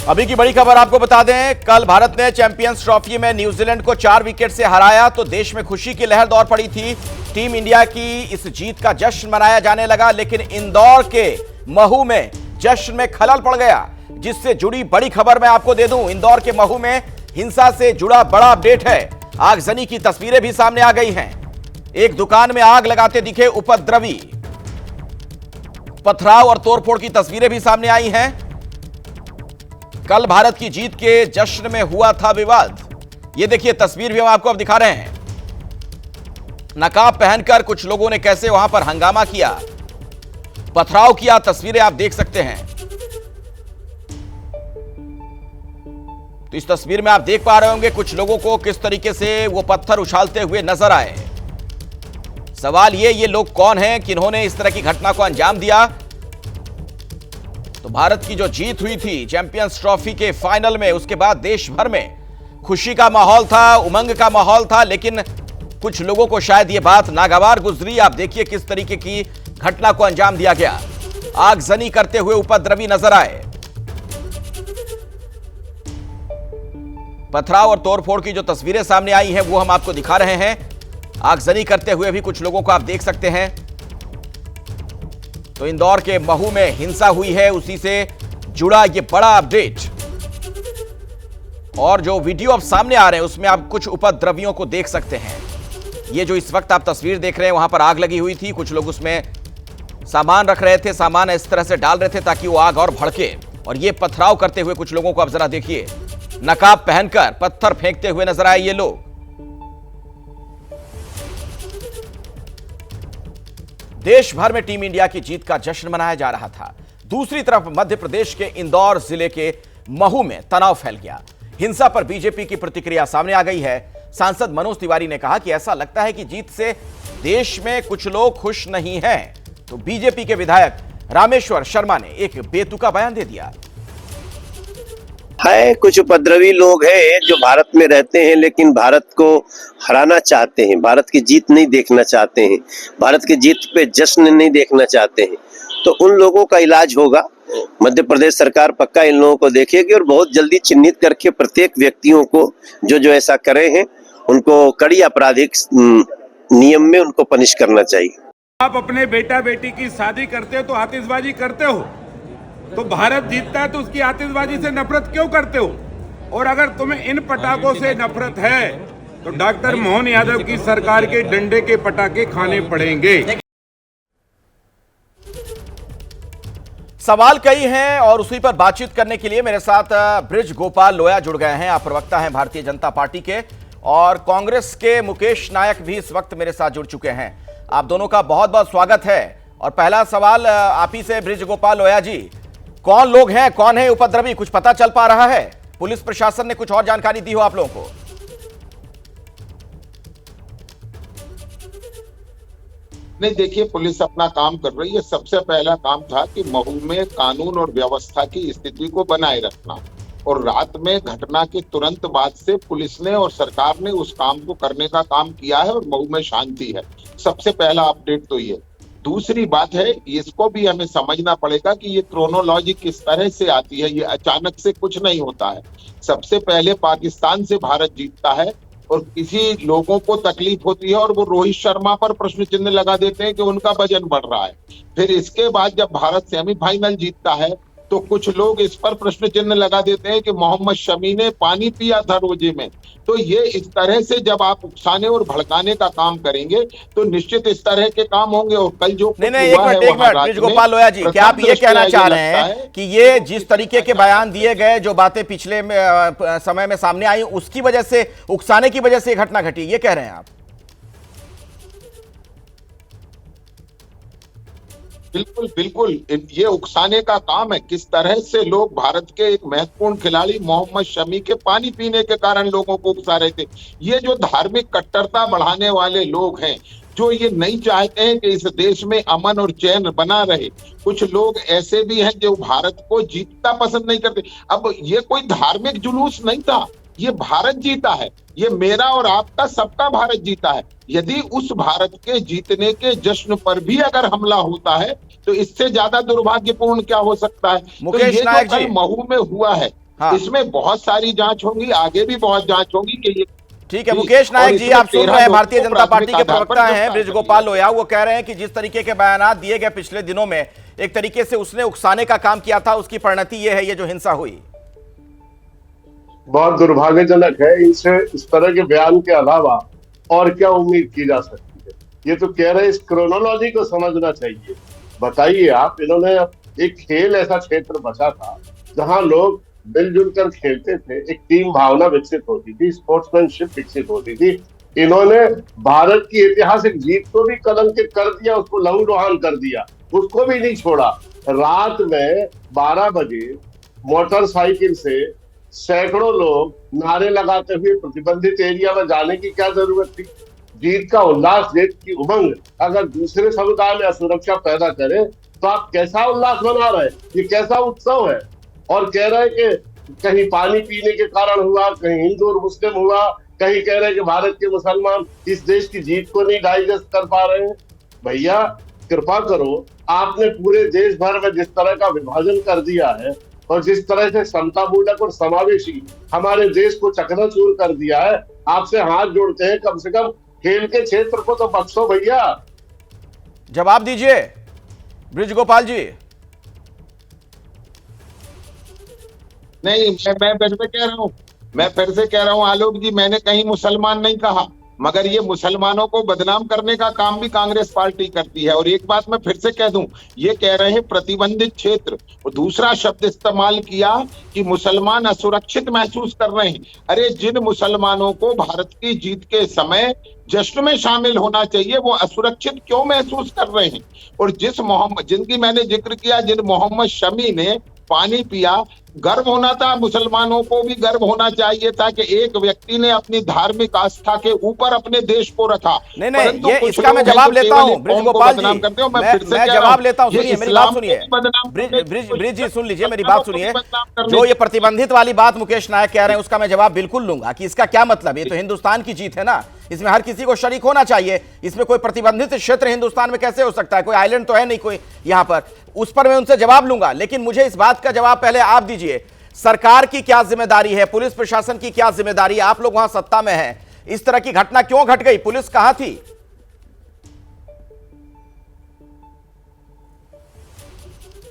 अभी की बड़ी खबर आपको बता दें, कल भारत ने चैंपियंस ट्रॉफी में न्यूजीलैंड को 4 विकेट से हराया तो देश में खुशी की लहर दौड़ पड़ी थी। टीम इंडिया की इस जीत का जश्न मनाया जाने लगा, लेकिन इंदौर के महू में जश्न में खलल पड़ गया, जिससे जुड़ी बड़ी खबर मैं आपको दे दूं। इंदौर के महू में हिंसा से जुड़ा बड़ा अपडेट है। आगजनी की तस्वीरें भी सामने आ गई हैं। एक दुकान में आग लगाते दिखे उपद्रवी, पथराव और तोड़फोड़ की तस्वीरें भी सामने आई हैं। कल भारत की जीत के जश्न में हुआ था विवाद। यह देखिए तस्वीर भी हम आपको अब दिखा रहे हैं। नकाब पहनकर कुछ लोगों ने कैसे वहां पर हंगामा किया, पथराव किया, तस्वीरें आप देख सकते हैं। तो इस तस्वीर में आप देख पा रहे होंगे कुछ लोगों को किस तरीके से वो पत्थर उछालते हुए नजर आए। सवाल ये लोग कौन हैं, किन्होंने इस तरह की घटना को अंजाम दिया। तो भारत की जो जीत हुई थी चैंपियंस ट्रॉफी के फाइनल में, उसके बाद देश भर में खुशी का माहौल था, उमंग का माहौल था, लेकिन कुछ लोगों को शायद ये बात नागवार गुजरी। आप देखिए किस तरीके की घटना को अंजाम दिया गया। आगजनी करते हुए उपद्रवी नजर आए। पथराव और तोड़फोड़ की जो तस्वीरें सामने आई हैं वो हम आपको दिखा रहे हैं। आगजनी करते हुए भी कुछ लोगों को आप देख सकते हैं। तो इंदौर के महू में हिंसा हुई है, उसी से जुड़ा ये बड़ा अपडेट। और जो वीडियो अब सामने आ रहे हैं उसमें आप कुछ उपद्रवियों को देख सकते हैं। ये जो इस वक्त आप तस्वीर देख रहे हैं, वहां पर आग लगी हुई थी, कुछ लोग उसमें सामान रख रहे थे, सामान इस तरह से डाल रहे थे ताकि वो आग और भड़के। और ये पथराव करते हुए कुछ लोगों को आप जरा देखिए, नकाब पहनकर पत्थर फेंकते हुए नजर आए ये लोग। देश भर में टीम इंडिया की जीत का जश्न मनाया जा रहा था। दूसरी तरफ मध्य प्रदेश के इंदौर जिले के महू में तनाव फैल गया। हिंसा पर बीजेपी की प्रतिक्रिया सामने आ गई है। सांसद मनोज तिवारी ने कहा कि ऐसा लगता है कि जीत से देश में कुछ लोग खुश नहीं हैं। तो बीजेपी के विधायक रामेश्वर शर्मा ने एक बेतुका बयान दे दिया। है कुछ उपद्रवी लोग हैं जो भारत में रहते हैं, लेकिन भारत को हराना चाहते हैं, भारत की जीत नहीं देखना चाहते हैं, भारत की जीत पे जश्न नहीं देखना चाहते हैं। तो उन लोगों का इलाज होगा। मध्य प्रदेश सरकार पक्का इन लोगों को देखेगी और बहुत जल्दी चिन्हित करके प्रत्येक व्यक्तियों को जो ऐसा करे हैं उनको कड़ी आपराधिक नियम में उनको पनिश करना चाहिए। आप अपने बेटा बेटी की शादी करते हो तो आतिशबाजी करते हो, तो भारत जीतता है तो उसकी आतिशबाजी से नफरत क्यों करते हो? और अगर तुम्हें इन पटाखों से नफरत है तो डॉक्टर मोहन यादव की सरकार के डंडे के पटाखे खाने पड़ेंगे। सवाल कई हैं और उसी पर बातचीत करने के लिए मेरे साथ ब्रिज गोपाल लोया जुड़ गए हैं। आप प्रवक्ता हैं भारतीय जनता पार्टी के, और कांग्रेस के मुकेश नायक भी इस वक्त मेरे साथ जुड़ चुके हैं। आप दोनों का बहुत बहुत स्वागत है। और पहला सवाल आप ही से ब्रिज गोपाल लोया जी, कौन लोग हैं, कौन है उपद्रवी, कुछ पता चल पा रहा है? पुलिस प्रशासन ने कुछ और जानकारी दी हो आप लोगों को? नहीं, देखिए पुलिस अपना काम कर रही है। सबसे पहला काम था कि महू में कानून और व्यवस्था की स्थिति को बनाए रखना, और रात में घटना के तुरंत बाद से पुलिस ने और सरकार ने उस काम को करने का काम किया है और महू में शांति है। सबसे पहला अपडेट तो ये। दूसरी बात है, इसको भी हमें समझना पड़ेगा कि ये क्रोनोलॉजी किस तरह से आती है। ये अचानक से कुछ नहीं होता है। सबसे पहले पाकिस्तान से भारत जीतता है और किसी लोगों को तकलीफ होती है और वो रोहित शर्मा पर प्रश्न चिन्ह लगा देते हैं कि उनका वजन बढ़ रहा है। फिर इसके बाद जब भारत सेमीफाइनल जीतता है तो कुछ लोग इस पर प्रश्न चिन्ह लगा देते हैं कि मोहम्मद शमी ने पानी पिया था रोजे में। तो ये इस तरह से जब आप उकसाने और भड़काने का काम करेंगे तो निश्चित इस तरह के काम होंगे। और कल जो नहीं, एक मिनट ब्रिज गोपाल लोया जी, क्या आप ये कहना चाह रहे हैं कि ये जिस तरीके के बयान दिए गए, जो बातें पिछले समय में सामने आई, उसकी वजह से, उकसाने की वजह से घटना घटी, ये कह रहे हैं आप? बिल्कुल बिल्कुल, ये उकसाने का काम है। किस तरह से लोग भारत के एक महत्वपूर्ण खिलाड़ी मोहम्मद शमी के पानी पीने के कारण लोगों को उकसा रहे थे। ये जो धार्मिक कट्टरता बढ़ाने वाले लोग हैं, जो ये नहीं चाहते हैं कि इस देश में अमन और चैन बना रहे, कुछ लोग ऐसे भी हैं जो भारत को जीतता पसंद नहीं करते। अब ये कोई धार्मिक जुलूस नहीं था, ये भारत जीता है, ये मेरा और आपका सबका भारत जीता है। यदि उस भारत के जीतने के जश्न पर भी अगर हमला होता है तो इससे ज्यादा दुर्भाग्यपूर्ण क्या हो सकता है। तो ये जो कल महू में हुआ है, हाँ। इसमें बहुत सारी जांच होंगी, आगे भी बहुत जांच होगी कि ये ठीक है। मुकेश नायक जी, आप सुन रहे हैं, भारतीय जनता पार्टी के प्रवक्ता हैं ब्रिज गोपाल लोया। वो कह रहे हैं कि जिस तरीके के बयान दिए गए पिछले दिनों में, एक तरीके से उसने उकसाने का काम किया था, उसकी परिणति ये है, ये जो हिंसा हुई। बहुत दुर्भाग्यजनक है। इनसे इस तरह के बयान के अलावा और क्या उम्मीद की जा सकती है? ये तो कह रहे हैं, इस क्रोनोलॉजी को समझना चाहिए। बताइए आप, इन्होंने एक खेल ऐसा क्षेत्र बचा था जहां लोग मिलजुल कर खेलते थे, एक टीम भावना विकसित होती थी, स्पोर्ट्समैनशिप विकसित होती थी। इन्होंने भारत की ऐतिहासिक जीत को भी कलंकित कर दिया, उसको लहूलुहान कर दिया, उसको भी नहीं छोड़ा। रात में 12 बजे मोटरसाइकिल से सैकड़ों लोग नारे लगाते हुए प्रतिबंधित एरिया में जाने की क्या जरूरत थी? जीत का उल्लास, जीत की उमंग अगर दूसरे समुदाय में असुरक्षा पैदा करे तो आप कैसा उल्लास मना रहे हैं? ये कैसा उत्सव है? और कह रहे हैं कि कहीं पानी पीने के कारण हुआ, कहीं हिंदू और मुस्लिम हुआ, कहीं कह रहे हैं कि भारत के मुसलमान इस देश की जीत को नहीं डाइजेस्ट कर पा रहे हैं। भैया कृपा करो, आपने पूरे देश भर में जिस तरह का विभाजन कर दिया है और जिस तरह से समतामूलक और समावेशी हमारे देश को चकनाचूर कर दिया है, आपसे हाथ जोड़ते हैं, कम से कम खेल के क्षेत्र को तो बख्शो भैया। जवाब दीजिए ब्रिज गोपाल जी। नहीं, मैं फिर से कह रहा हूं आलोक जी, मैंने कहीं मुसलमान नहीं कहा, मगर ये मुसलमानों को बदनाम करने का काम भी कांग्रेस पार्टी करती है। और एक बात मैं फिर से कह दूं, ये कह रहे हैं प्रतिबंधित क्षेत्र, और दूसरा शब्द इस्तेमाल किया कि मुसलमान असुरक्षित महसूस कर रहे हैं। अरे जिन मुसलमानों को भारत की जीत के समय जश्न में शामिल होना चाहिए, वो असुरक्षित क्यों महसूस कर रहे हैं? और जिनकी मैंने जिक्र किया, जिन मोहम्मद शमी ने पानी पिया, गर्व होना था, मुसलमानों को भी गर्व होना चाहिए था कि एक व्यक्ति ने अपनी धार्मिक आस्था के ऊपर अपने देश को रखा। नहीं, ये इसका मैं जवाब लेता हूं ब्रिज गोपाल जी, मैं जवाब लेता हूं। सुनिए मेरी बात, सुनिए ब्रिज जी, सुन लीजिए मेरी बात, सुनिए। जो ये प्रतिबंधित वाली बात मुकेश नायक कह रहे हैं, उसका मैं जवाब बिल्कुल लूंगा कि इसका क्या मतलब। ये तो हिंदुस्तान की जीत है ना, इसमें हर किसी को शरीक होना चाहिए। इसमें कोई प्रतिबंधित क्षेत्र हिंदुस्तान में कैसे हो सकता है? कोई आइलैंड तो है नहीं कोई यहां पर। उस पर मैं उनसे जवाब लूंगा, लेकिन मुझे इस बात का जवाब पहले आप दीजिए। सरकार की क्या जिम्मेदारी है, पुलिस प्रशासन की क्या जिम्मेदारी है? आप लोग वहां सत्ता में हैं, इस तरह की घटना क्यों घट गई? पुलिस कहां थी?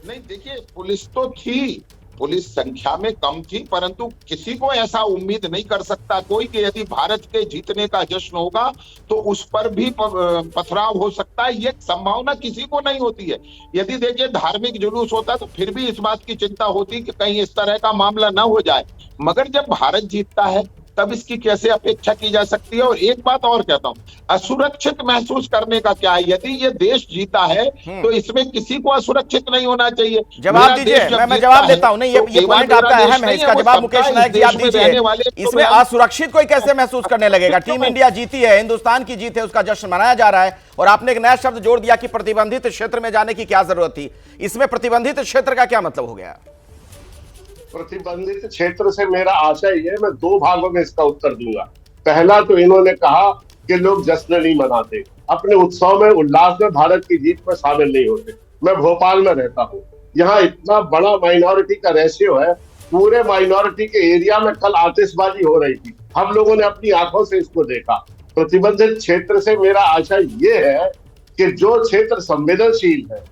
नहीं, देखिए, पुलिस तो थी, पुलिस संख्या में कम थी, परंतु किसी को ऐसा उम्मीद नहीं कर सकता कोई कि यदि भारत के जीतने का जश्न होगा तो उस पर भी पथराव हो सकता है। ये संभावना किसी को नहीं होती है। यदि देखिए धार्मिक जुलूस होता तो फिर भी इस बात की चिंता होती कि कहीं इस तरह का मामला ना हो जाए, मगर जब भारत जीतता है तब इसकी कैसे अपेक्षा की जा सकती है? और एक बात और कहता हूं, असुरक्षित महसूस करने का क्या है? यदि ये देश जीता है तो इसमें किसी को असुरक्षित नहीं होना चाहिए। जवाब दीजिए, मैं जवाब देता हूं। नहीं, ये पॉइंट आपका अहम है, इसका जवाब मुकेश नायक जी आप दीजिए। इसमें असुरक्षित कोई कैसे महसूस करने लगेगा? टीम इंडिया जीती है, हिंदुस्तान की जीत है, उसका जश्न मनाया जा रहा है। और आपने एक नया शब्द जोड़ दिया कि प्रतिबंधित क्षेत्र में जाने की क्या जरूरत थी। इसमें प्रतिबंधित क्षेत्र का क्या मतलब हो गया? प्रतिबंधित क्षेत्र से मेरा आशय है, मैं दो भागों में इसका उत्तर दूंगा। पहला तो इन्होंने कहा कि लोग जश्न नहीं मनाते, अपने उत्सव में, उल्लास में, भारत की जीत में शामिल नहीं होते। मैं भोपाल में रहता हूँ, यहाँ इतना बड़ा माइनॉरिटी का रेशियो है, पूरे माइनॉरिटी के एरिया में कल आतिशबाजी हो रही थी, हम लोगों ने अपनी आंखों से इसको देखा। प्रतिबंधित क्षेत्र से मेरा आशय ये है कि जो क्षेत्र संवेदनशील है,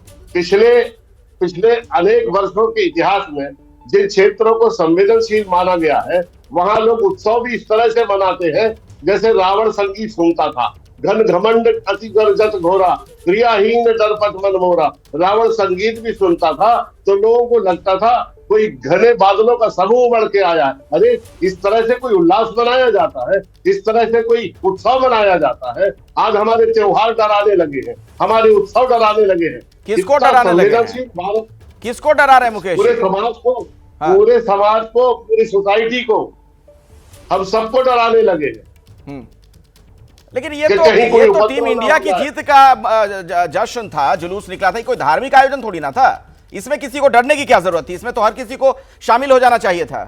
पिछले अनेक वर्षों के इतिहास में जिन क्षेत्रों को संवेदनशील माना गया है, वहां लोग उत्सव भी इस तरह से मनाते हैं जैसे रावण संगीत सुनता था। घन घमंड अति गर्जत घोरा, क्रियाहीन डरपत मन मोरा। रावण संगीत भी सुनता था तो लोगों को लगता था कोई घने बादलों का समूह बढ़ के आया है। अरे इस तरह से कोई उल्लास मनाया जाता है, इस तरह से कोई उत्सव मनाया जाता है? आज हमारे त्योहार डराने लगे हैं, हमारे उत्सव डराने लगे हैं। किसको डराने लगे हैं? किसको डरा रहे मुकेश? पूरे समाज को, पूरे समाज को, पूरी सोसाइटी को, हम सबको डराने लगे हैं। लेकिन ये तो टीम इंडिया की जीत का जश्न था, जुलूस निकला था, कोई धार्मिक आयोजन थोड़ी ना था। इसमें किसी को डरने की क्या जरूरत थी? इसमें तो हर किसी को शामिल हो जाना चाहिए था।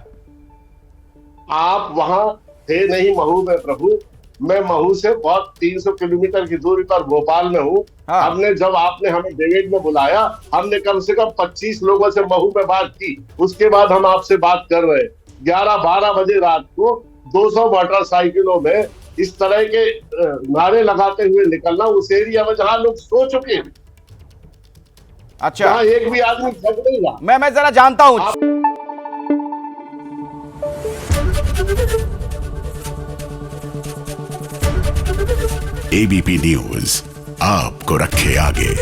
आप वहां थे नहीं महू में प्रभु, मैं महू से बहुत 300 किलोमीटर की दूरी पर भोपाल में हूँ। हमने जब आपने हमें डिबेट में बुलाया, हमने कम से कम 25 लोगों से महू में बात की, उसके बाद हम आपसे बात कर रहे हैं। 11-12 बजे रात को 200 मोटरसाइकिलों में इस तरह के नारे लगाते हुए निकलना उस एरिया में जहां लोग सो चुके हैं, अच्छा, जहां एक भी आदमी जग नहीं रहा। मैं जरा जानता हूं। एबीपी न्यूज आपको रखे आगे।